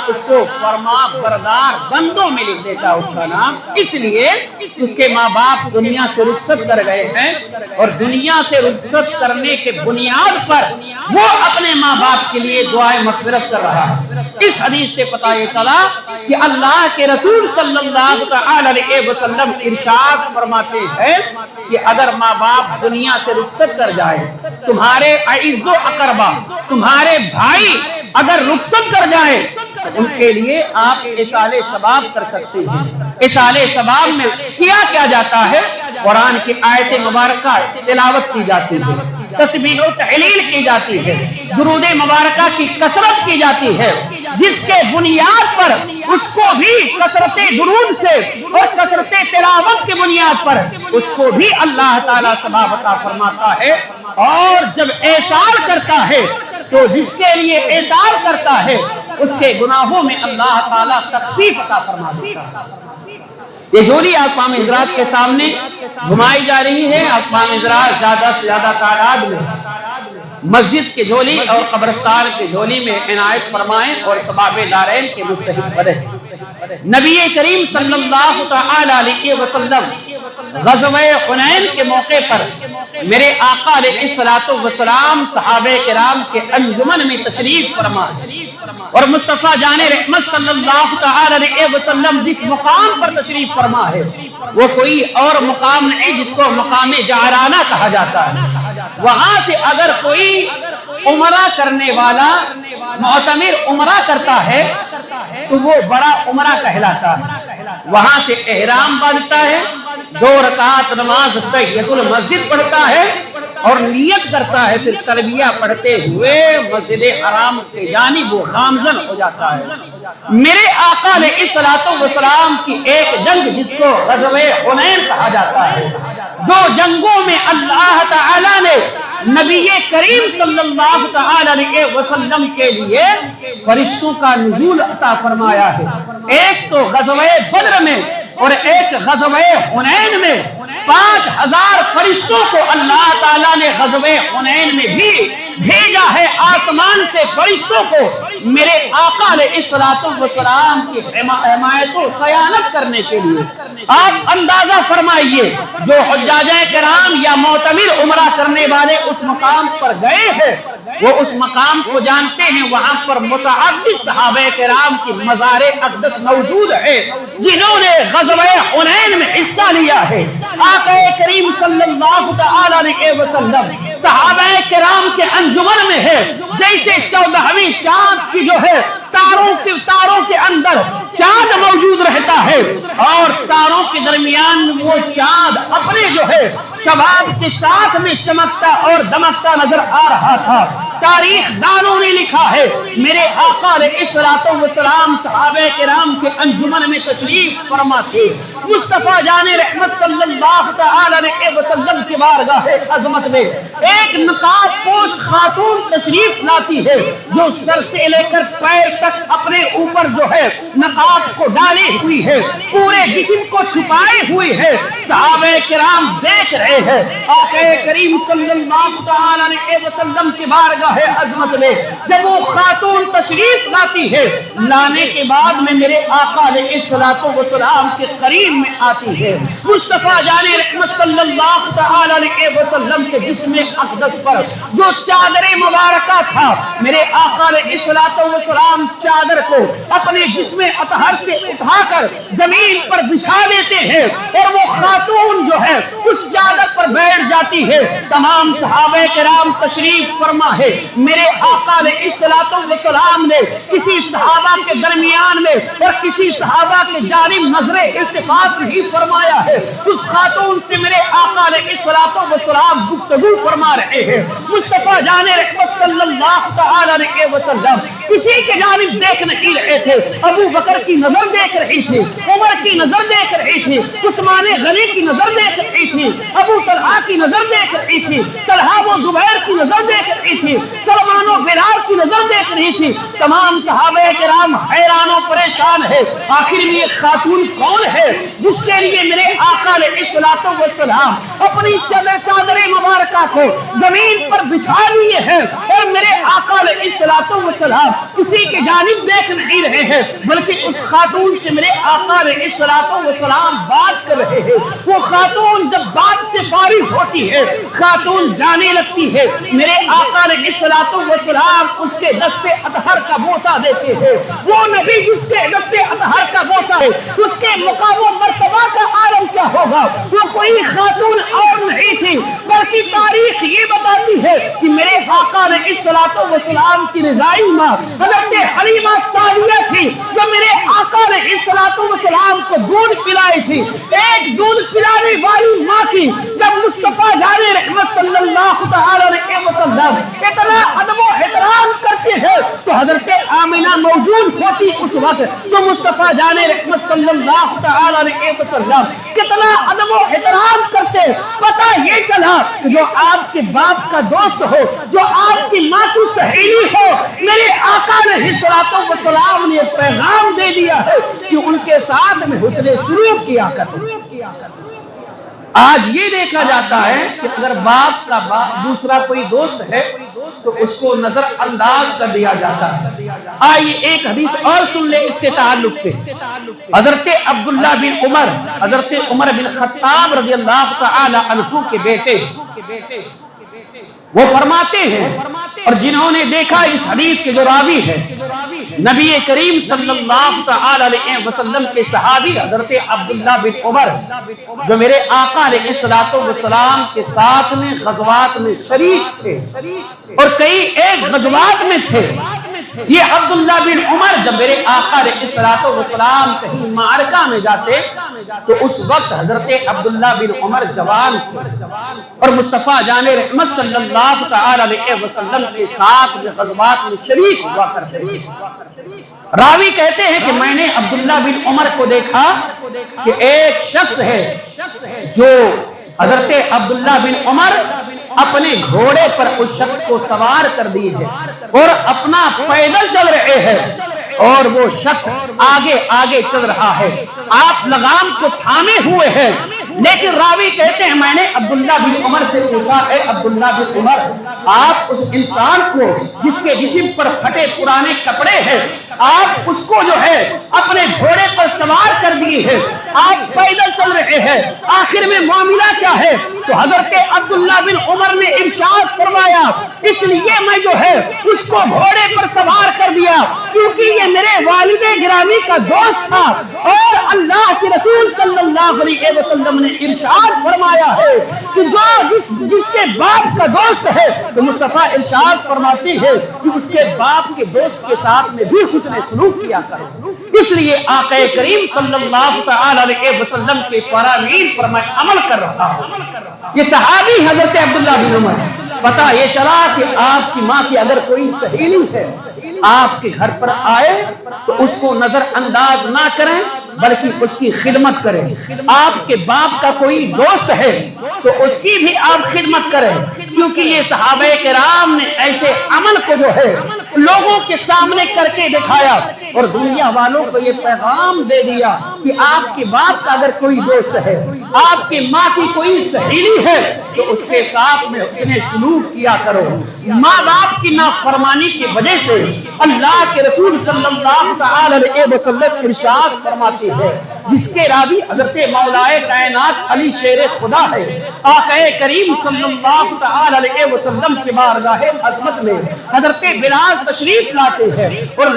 اس کو فرما بردار بندوں میں لکھ دیتا اس کا نام، اس لیے اس کے ماں باپ دنیا سے رخصت کر گئے ہیں، اور دنیا سے رخصت کرنے کے بنیاد پر وہ اپنے ماں باپ کے لیے دعائیں مغفرت کر رہا ہے۔ اس حدیث سے پتہ یہ چلا کہ اللہ کے رسول صلی اللہ علیہ وسلم ارشاد فرماتے ہیں کہ اگر ماں باپ دنیا سے رخصت کر جائے، تمہارے اعز و اقربا، تمہارے بھائی اگر رخصت کر جائے تو ان کے لیے آپ اصال ثواب کر سکتے ہیں۔ اصال ثواب میں کیا جاتا ہے؟ قرآن کی آیت مبارکہ تلاوت کی جاتی ہے، تسبیح و تحلیل کی جاتی ہے، درود مبارکہ کی کثرت کی جاتی ہے، جس کے بنیاد پر اس کو بھی کثرت درود سے اور کثرت تلاوت کے بنیاد پر اس کو بھی اللہ تعالیٰ ثواب عطا فرماتا ہے۔ اور جب احسان کرتا ہے تو جس کے لیے احسان کرتا ہے اس کے گناہوں میں اللہ تعالیٰ تخفیف عطا فرما دیتا ہے۔ یہ جھولی اقوام حضرات کے سامنے گھمائی جا رہی ہے۔ اقوام حضرات زیادہ سے زیادہ تعداد میں مسجد کی جھولی اور قبرستان کی جھولی میں عنایت فرمائیں اور ثواب دارین کے مستحق بنیں۔ نبی کریم صلی اللہ تعالی علیہ وسلم غزوہ حنین کے موقع پر میرے آقا علیہ الصلوۃ والسلام صحابہ کرام کے انجمن میں تشریف فرما، اور مصطفیٰ جان رحمت صلی اللہ تعالی علیہ وسلم جس مقام پر تشریف فرما ہے وہ کوئی اور مقام نہیں جس کو مقام جعرانہ کہا جاتا ہے۔ وہاں سے اگر کوئی عمرہ کرنے والا معتمر عمرہ کرتا ہے تو وہ بڑا عمرہ کہلاتا ہے۔ وہاں سے احرام باندھتا ہے، 2 رکعت نماز تحیۃ المسجد پڑھتا ہے اور نیت کرتا ہے، پھر تلبیہ پڑھتے ہوئے مسجد حرام کی جانب وہ گامزن ہو جاتا ہے۔ میرے آقا علیہ الصلوۃ والسلام کی ایک جنگ جس کو غزوہ حنین کہا جاتا ہے، 2 جنگوں میں اللہ تعالی نے نبی کریم صلی اللہ تعالی علیہ وسلم کے لیے فرشتوں کا نزول عطا فرمایا ہے۔ ایک تو غزوہ بدر میں اور ایک غزوہ حنین میں 5000 فرشتوں کو اللہ تعالیٰ نے غزوہ حنین میں بھی بھیجا ہے، آسمان سے فرشتوں کو میرے آقا علیہ الصلوۃ والسلام کی حمایت و صیانت کرنے کے لیے۔ آپ اندازہ فرمائیے جو حجاج کرام یا معتمر عمرہ کرنے والے اس مقام پر گئے ہیں وہ اس مقام کو جانتے ہیں، وہاں پر متعدد صحابہ کرام کی مزار اقدس موجود ہے جنہوں نے غزوہ حنین میں حصہ لیا ہے۔ آقا کریم صلی اللہ تعالی علیہ وسلم صحابہ کرام کے انجمن میں ہے جیسے 14ویں چاند کی جو ہے تاروں کے اندر چاند موجود رہتا ہے، اور تاروں کے درمیان وہ چاند اپنے جو ہے شباب کے ساتھ میں چمکتا اور دمکتا نظر آ رہا تھا۔ تاریخ دانوں نے لکھا ہے میرے آقا علیہ الصلوۃ والسلام صحابہ کرام کے انجمن میں تشریف فرما تھے، مصطفیٰ جان رحمت صلی اللہ تعالی علیہ وسلم کی بارگاہ عظمت میں ایک نقاب پوش خاتون تشریف لاتی ہے جو سر سے لے کر پیر تک اپنے اوپر جو ہے نقاب کو ڈالے ہوئی ہے، پورے جسم کو چھپائے ہوئی ہے۔ صحابہ کرام دیکھ رہے ہیں آقا کریم صلی اللہ تعالی علیہ وسلم کی بارگاہ عظمت میں جب وہ خاتون تشریف لاتی ہے، لانے کے بعد میں میرے آقا علیہ الصلوۃ والسلام کے قریب میں آتی ہے، مصطفیٰ جان رحمت صلی اللہ تعالی علیہ وسلم کے جسم اقدس پر جو چادر مبارکہ تھا، میرے آقا علیہ الصلوۃ والسلام چادر کو اپنے جسم اطہر سے اٹھا کر زمین پر بچھا دیتے ہیں اور وہ خاتون جو ہے اس چادر پر بیٹھ جاتی ہے۔ تمام صحابہ کرام تشریف فرما ہے، میرے آقا علیہ الصلوۃ والسلام نے کسی صحابہ کے درمیان میں اور کسی صحابہ کے جانب نظر التفات نہیں فرمایا ہے، اس خاتون سے میرے آقا علیہ الصلوۃ والسلام گفتگو فرما رہے ہیں۔ مصطفیٰ جان رحمت صلی اللہ تعالی علیہ وسلم کسی کے جانب دیکھ نہیں رہے تھے، ابو بکر کی نظر دیکھ رہی تھی، عمر کی نظر دیکھ رہی تھی، عثمان غنی کی نظر دیکھ رہی تھی، ابو طلحہ کی نظر دیکھ رہی تھی، طلحہ و زبیر کی نظر دیکھ رہی تھی، سلمان و بلال کی نظر دیکھ رہی تھی۔ تمام صحابہ کرام حیران و پریشان ہے، آخر میں یہ خاتون کون ہے جس کے لیے میرے آقا علیہ الصلوۃ والسلام اپنی چادر مبارکہ کو زمین پر بچھا لیے ہیں اور میرے آقا علیہ الصلوۃ والسلام کسی کی جانب دیکھ نہیں رہے ہیں، بلکہ اس خاتون سے میرے آقا علیہ الصلوۃ والسلام بات کر رہے ہیں۔ وہ خاتون جب بات سے فارغ ہوتی ہے، خاتون جانے لگتی ہے، میرے آقا علیہ الصلوۃ والسلام اس کے دست اطہر کا بوسہ دیتے ہیں۔ وہ نبی جس کے دست اطہر کا بوسہ ہے، اس کے مقام و مرتبہ کا عالم کیا ہوگا؟ وہ کوئی خاتون اور نہیں تھی، بلکہ تاریخ یہ بتاتی ہے کہ میرے آقا علیہ الصلوۃ والسلام کی رضائی ماں حضرت حلیمہ سعدیہ تھی، جو میرے آقا علیہ الصلوۃ والسلام کو دودھ پلائی تھی۔ ایک دودھ پلانے والی ماں کی جب مصطفیٰ جان رحمت صلی اللہ تعالی علیہ وسلم اتنا ادب و احترام کرتے ہیں، تو حضرت آمنہ موجود ہوتی اس وقت تو مصطفیٰ جان رحمت صلی اللہ تعالی علیہ وسلم کتنا ادب و احترام کرتے۔ پتہ یہ چلا کہ جو آپ کے باپ کا دوست ہو، جو آپ کی ماں کی سہیلی ہو، میرے آقا علیہ الصلوۃ والسلام نے پیغام دے دیا ہے کہ ان کے ساتھ میں حسن سلوک کیا کرتے۔ آج یہ دیکھا جاتا ہے کہ اگر باپ کا دوسرا کوئی دوست ہے تو اس کو نظر انداز کر دیا جاتا ہے۔ آئیے ایک حدیث اور سن لے اس کے تعلق سے۔ حضرت عبداللہ بن عمر، حضرت عمر بن خطاب رضی اللہ تعالی عنہ کے بیٹے، وہ فرماتے ہیں، اور جنہوں نے دیکھا اس حدیث کے جو راوی ہے نبی کریم صلی اللہ تعالی علیہ وسلم کے صحابی حضرت عبداللہ بن عمر، جو میرے آقا علیہ الصلوۃ والسلام کے ساتھ میں غزوات میں شریک تھے اور کئی ایک غزوات میں تھے۔ یہ عبداللہ بن عمر جب میرے آقا علیہ الصلوۃ والسلام کہیں معرکہ میں جاتے تو اس وقت حضرت عبداللہ بن عمر جوان تھے اور مصطفیٰ جان رحمت صلی اللہ تعالی علیہ وسلم کے ساتھ میں غزوات میں شریک ہوا کرتے تھے۔ راوی کہتے ہیں کہ میں نے عبداللہ بن عمر کو دیکھا کہ ایک شخص ہے جو حضرت عبداللہ بن عمر اپنے گھوڑے پر اس شخص کو سوار کر دیے ہیں اور اپنا پیدل چل رہے ہیں، اور وہ شخص آگے آگے چل رہا ہے، آپ لگام کو تھامے ہوئے ہیں۔ لیکن راوی کہتے ہیں میں نے عبداللہ بن عمر سے پوچھا، اے عبداللہ بن عمر، آپ اس انسان کو جس کے جسم پر پھٹے پرانے کپڑے ہیں، آپ اس کو جو ہے اپنے گھوڑے پر سوار کر دیے ہیں، آپ پیدل چل رہے ہیں، آخر میں معاملہ کیا ہے؟ تو حضرت عبداللہ بن عمر نے ارشاد فرمایا، اس لیے میں جو ہے اس کو گھوڑے پر سوار کر دیا کیونکہ یہ میرے والد گرامی کا دوست تھا، اور اللہ کے رسول صلی اللہ علیہ وسلم نے ارشاد فرمایا ہے کہ جو جس کے باپ کا دوست ہے، تو مصطفیٰ ارشاد فرماتی ہے کہ اس کے باپ کے دوست کے ساتھ میں بھی حسن سلوک کیا کرو۔ اس لیے آقا کریم صلی اللہ تعالی علیہ وسلم کے فرامین پر میں عمل کر رہا ہوں۔ یہ صحابی حضرت عبداللہ بن عمر، پتہ یہ چلا کہ آپ کی ماں کی اگر کوئی سہیلی ہے آپ کے گھر پر آئے تو اس کو نظر انداز نہ کریں بلکہ اس کی خدمت کریں۔ آپ کے باپ کا کوئی دوست ہے تو اس کی بھی آپ خدمت کریں، کیونکہ یہ صحابہ کرام نے ایسے عمل کو جو ہے لوگوں کے سامنے کر کے دکھایا اور دنیا والوں کو یہ پیغام دے دیا کہ آپ کے باپ کا اگر کوئی دوست ہے، آپ کی ماں کی کوئی سہیلی ہے تو اس کے ساتھ میں حسن سلوک کیا کرو۔ ماں باپ کی نافرمانی کی وجہ سے اللہ کے رسول صلی اللہ تعالی علیہ وسلم ارشاد فرماتے ہیں، جس کے راوی حضرت مولا کائنات علی شیر خدا ہے، آقا کریم صلی اللہ تعالی علیہ وسلم کی بارگاہ عظمت میں حضرت بلال تشریف لاتے ہیں اور